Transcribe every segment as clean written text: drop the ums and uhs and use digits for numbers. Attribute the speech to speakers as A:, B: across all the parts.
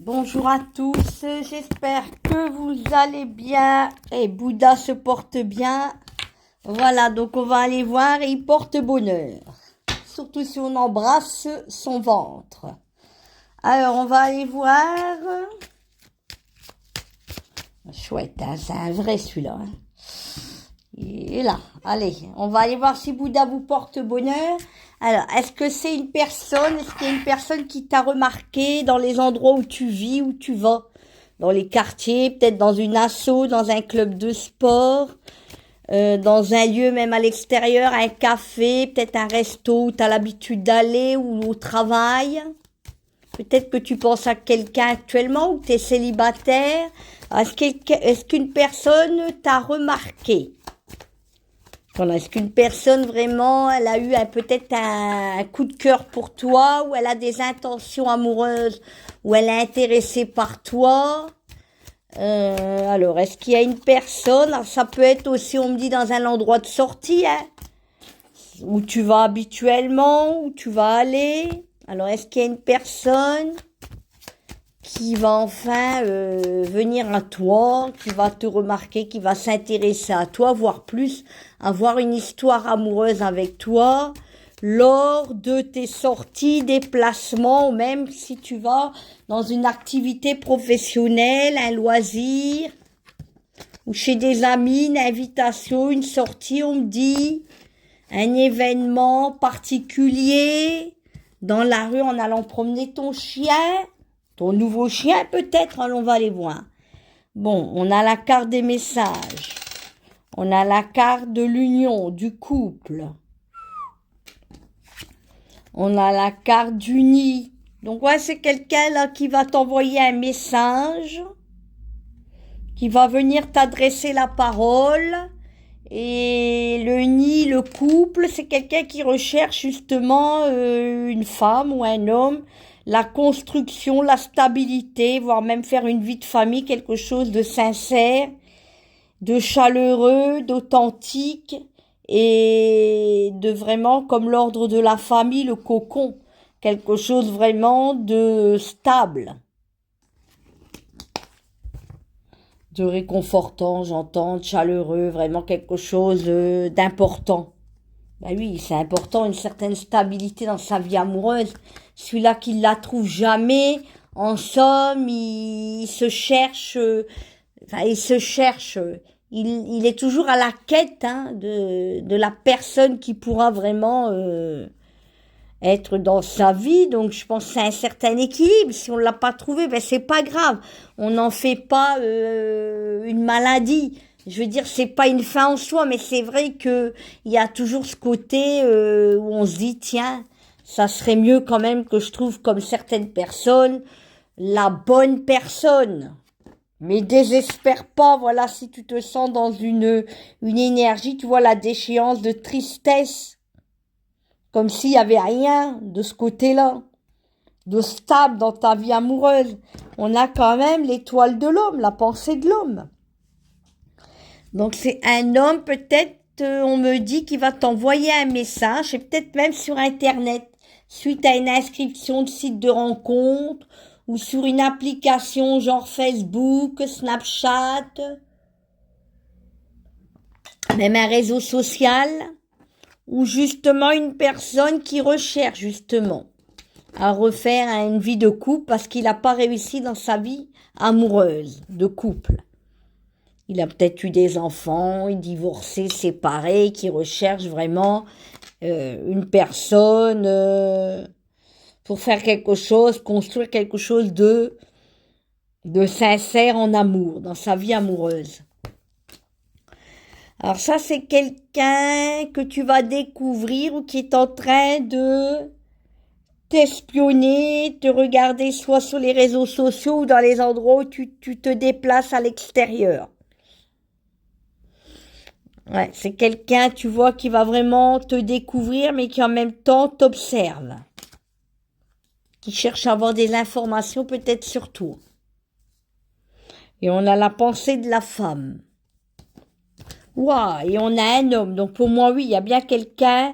A: Bonjour à tous, j'espère que vous allez bien et Bouddha se porte bien. Voilà, donc on va aller voir et il porte bonheur. Surtout si on embrasse son ventre. Alors on va aller voir. Chouette, hein, c'est un vrai celui-là. Hein. Il est là. Allez, on va aller voir si Bouddha vous porte bonheur. Alors, est-ce que c'est une personne, est-ce qu'il y a une personne qui t'a remarqué dans les endroits où tu vis, où tu vas? Dans les quartiers, peut-être dans une asso, dans un club de sport, dans un lieu même à l'extérieur, un café, peut-être un resto où tu as l'habitude d'aller ou au travail. Peut-être que tu penses à quelqu'un actuellement ou tu es célibataire. Est-ce qu'une personne t'a remarqué? Voilà, est-ce qu'une personne vraiment, elle a eu peut-être un coup de cœur pour toi, ou elle a des intentions amoureuses, ou elle est intéressée par toi? Alors, est-ce qu'il y a une personne, alors ça peut être aussi, on me dit, dans un endroit de sortie, hein, où tu vas habituellement, où tu vas aller. Alors, est-ce qu'il y a une personne qui va enfin venir à toi, qui va te remarquer, qui va s'intéresser à toi, voire plus, avoir une histoire amoureuse avec toi lors de tes sorties, déplacements, ou même si tu vas dans une activité professionnelle, un loisir, ou chez des amis, une invitation, une sortie, on me dit, un événement particulier, dans la rue en allant promener ton chien, ton nouveau chien peut-être, alors on va aller voir. Bon, on a la carte des messages. On a la carte de l'union, du couple. On a la carte du nid. Donc ouais, c'est quelqu'un là qui va t'envoyer un message, qui va venir t'adresser la parole. Et le nid, le couple, c'est quelqu'un qui recherche justement une femme ou un homme, la construction, la stabilité, voire même faire une vie de famille, quelque chose de sincère, de chaleureux, d'authentique et de vraiment comme l'ordre de la famille, le cocon, quelque chose vraiment de stable. De réconfortant, j'entends, de chaleureux, vraiment quelque chose d'important. Ben oui, c'est important, une certaine stabilité dans sa vie amoureuse. Celui-là qui ne la trouve jamais, en somme, il se cherche, il se cherche, il est toujours à la quête hein, de la personne qui pourra vraiment être dans sa vie. Donc je pense que c'est un certain équilibre. Si on l'a pas trouvé, ben c'est pas grave. On n'en fait pas une maladie. Je veux dire, c'est pas une fin en soi, mais c'est vrai que il y a toujours ce côté où on se dit tiens, ça serait mieux quand même que je trouve comme certaines personnes la bonne personne. Mais désespère pas, voilà, si tu te sens dans une énergie, tu vois, la déchéance de tristesse, comme s'il y avait rien de ce côté-là, de stable dans ta vie amoureuse. On a quand même l'étoile de l'homme, la pensée de l'homme. Donc c'est un homme, peut-être, on me dit qu'il va t'envoyer un message, et peut-être même sur Internet, suite à une inscription de site de rencontre, ou sur une application genre Facebook, Snapchat, même un réseau social, ou justement une personne qui recherche justement à refaire une vie de couple parce qu'il n'a pas réussi dans sa vie amoureuse, de couple. Il a peut-être eu des enfants, il est divorcé, séparé, qui recherche vraiment une personne pour faire quelque chose, construire quelque chose de sincère en amour, dans sa vie amoureuse. Alors ça, c'est quelqu'un que tu vas découvrir ou qui est en train de t'espionner, te regarder soit sur les réseaux sociaux ou dans les endroits où tu te déplaces à l'extérieur. Ouais, c'est quelqu'un, tu vois, qui va vraiment te découvrir, mais qui en même temps t'observe. Qui cherche à avoir des informations peut-être sur toi. Et on a la pensée de la femme. Waouh, et on a un homme. Donc pour moi, oui, il y a bien quelqu'un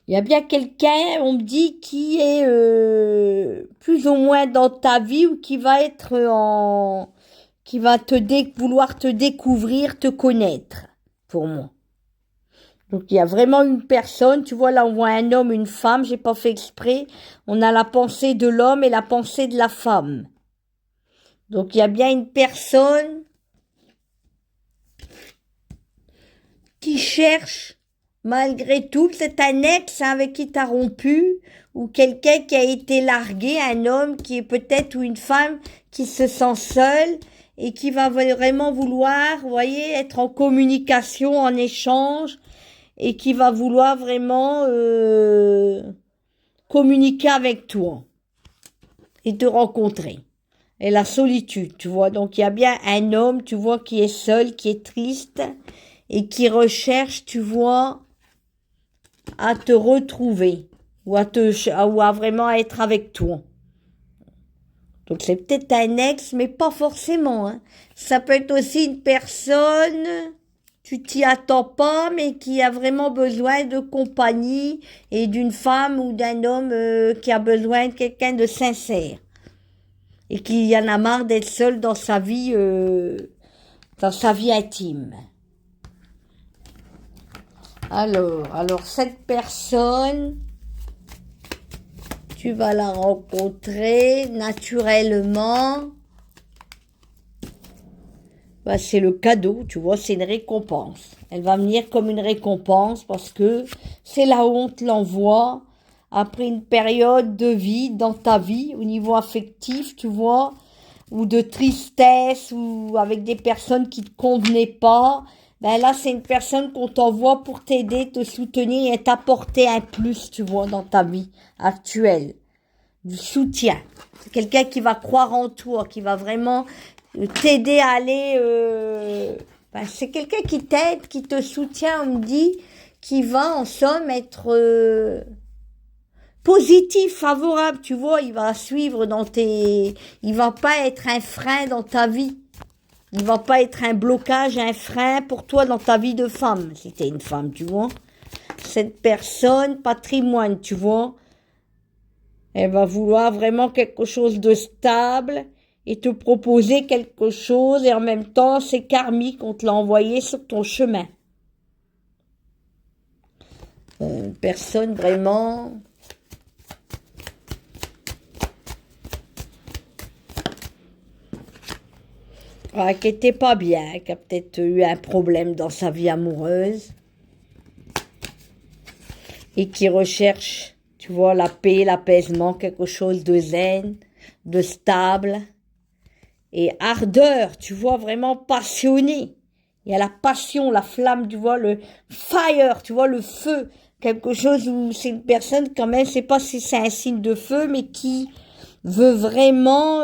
A: Il y a bien quelqu'un, on me dit, qui est plus ou moins dans ta vie ou qui va être qui va vouloir te découvrir, te connaître, pour moi. Donc il y a vraiment une personne, tu vois, là on voit un homme, une femme, j'ai pas fait exprès. On a la pensée de l'homme et la pensée de la femme. Donc il y a bien une personne qui cherche, malgré tout, c'est un ex avec qui t'as rompu, ou quelqu'un qui a été largué, un homme qui est peut-être, ou une femme qui se sent seule et qui va vraiment vouloir, vous voyez, être en communication, en échange, et qui va vouloir vraiment communiquer avec toi et te rencontrer. Et la solitude, tu vois. Donc il y a bien un homme, tu vois, qui est seul, qui est triste et qui recherche, tu vois, à te retrouver ou à vraiment être avec toi. Donc c'est peut-être un ex, mais pas forcément. Hein. Ça peut être aussi une personne, tu t'y attends pas, mais qui a vraiment besoin de compagnie et d'une femme ou d'un homme qui a besoin de quelqu'un de sincère et qui en a marre d'être seul dans sa vie intime. Alors cette personne, tu vas la rencontrer naturellement. Bah, c'est le cadeau, tu vois, c'est une récompense. Elle va venir comme une récompense parce que c'est là où on te l'envoie après une période de vie dans ta vie au niveau affectif, tu vois, ou de tristesse ou avec des personnes qui te convenaient pas. Ben là, c'est une personne qu'on t'envoie pour t'aider, te soutenir et t'apporter un plus, tu vois, dans ta vie actuelle. Du soutien. C'est quelqu'un qui va croire en toi, qui va vraiment t'aider à aller... c'est quelqu'un qui t'aide, qui te soutient, on me dit, qui va en somme être positif, favorable, tu vois, il va suivre il va pas être un frein dans ta vie. Il va pas être un blocage, un frein pour toi dans ta vie de femme, si t'es une femme, tu vois. Cette personne, patrimoine, tu vois, elle va vouloir vraiment quelque chose de stable et te proposer quelque chose et en même temps, c'est karmique, on te l'a envoyé sur ton chemin. Personne vraiment... qui était pas bien, qui a peut-être eu un problème dans sa vie amoureuse et qui recherche, tu vois, la paix, l'apaisement, quelque chose de zen, de stable et ardeur, tu vois, vraiment passionné. Il y a la passion, la flamme, tu vois, le fire, tu vois, le feu, quelque chose où c'est une personne quand même, je sais pas si c'est un signe de feu, mais qui veut vraiment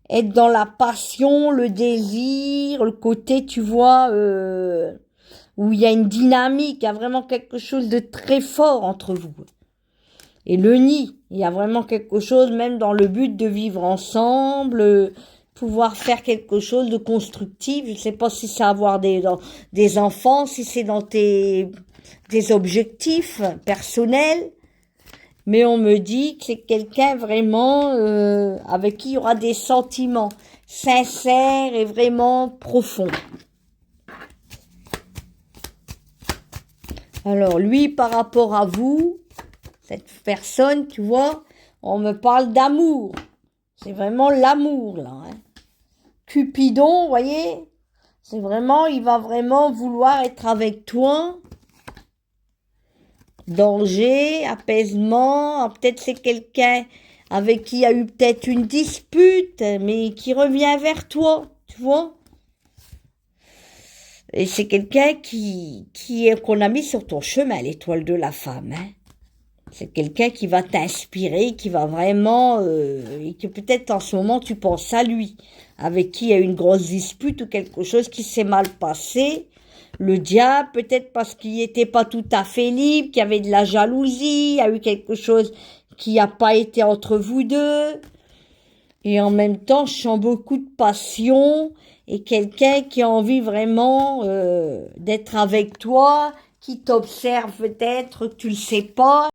A: être dans la passion, le désir, le côté, tu vois, où il y a une dynamique, il y a vraiment quelque chose de très fort entre vous. Et le nid, il y a vraiment quelque chose, même dans le but de vivre ensemble, pouvoir faire quelque chose de constructif. Je ne sais pas si c'est avoir des enfants, si c'est dans des objectifs personnels. Mais on me dit que c'est quelqu'un vraiment avec qui il y aura des sentiments sincères et vraiment profonds. Alors lui, par rapport à vous, cette personne, tu vois, on me parle d'amour. C'est vraiment l'amour, là. Hein. Cupidon, vous voyez, c'est vraiment, il va vraiment vouloir être avec toi. Danger, apaisement, peut-être c'est quelqu'un avec qui il y a eu peut-être une dispute, mais qui revient vers toi, tu vois. Et c'est quelqu'un qu'on a mis sur ton chemin, l'étoile de la femme, hein. C'est quelqu'un qui va t'inspirer, qui va vraiment, et que peut-être en ce moment tu penses à lui, avec qui il y a eu une grosse dispute ou quelque chose qui s'est mal passé. Le diable, peut-être parce qu'il n'était pas tout à fait libre, qu'il y avait de la jalousie, il y a eu quelque chose qui n'a pas été entre vous deux. Et en même temps, je sens beaucoup de passion et quelqu'un qui a envie vraiment d'être avec toi, qui t'observe peut-être, que tu le sais pas.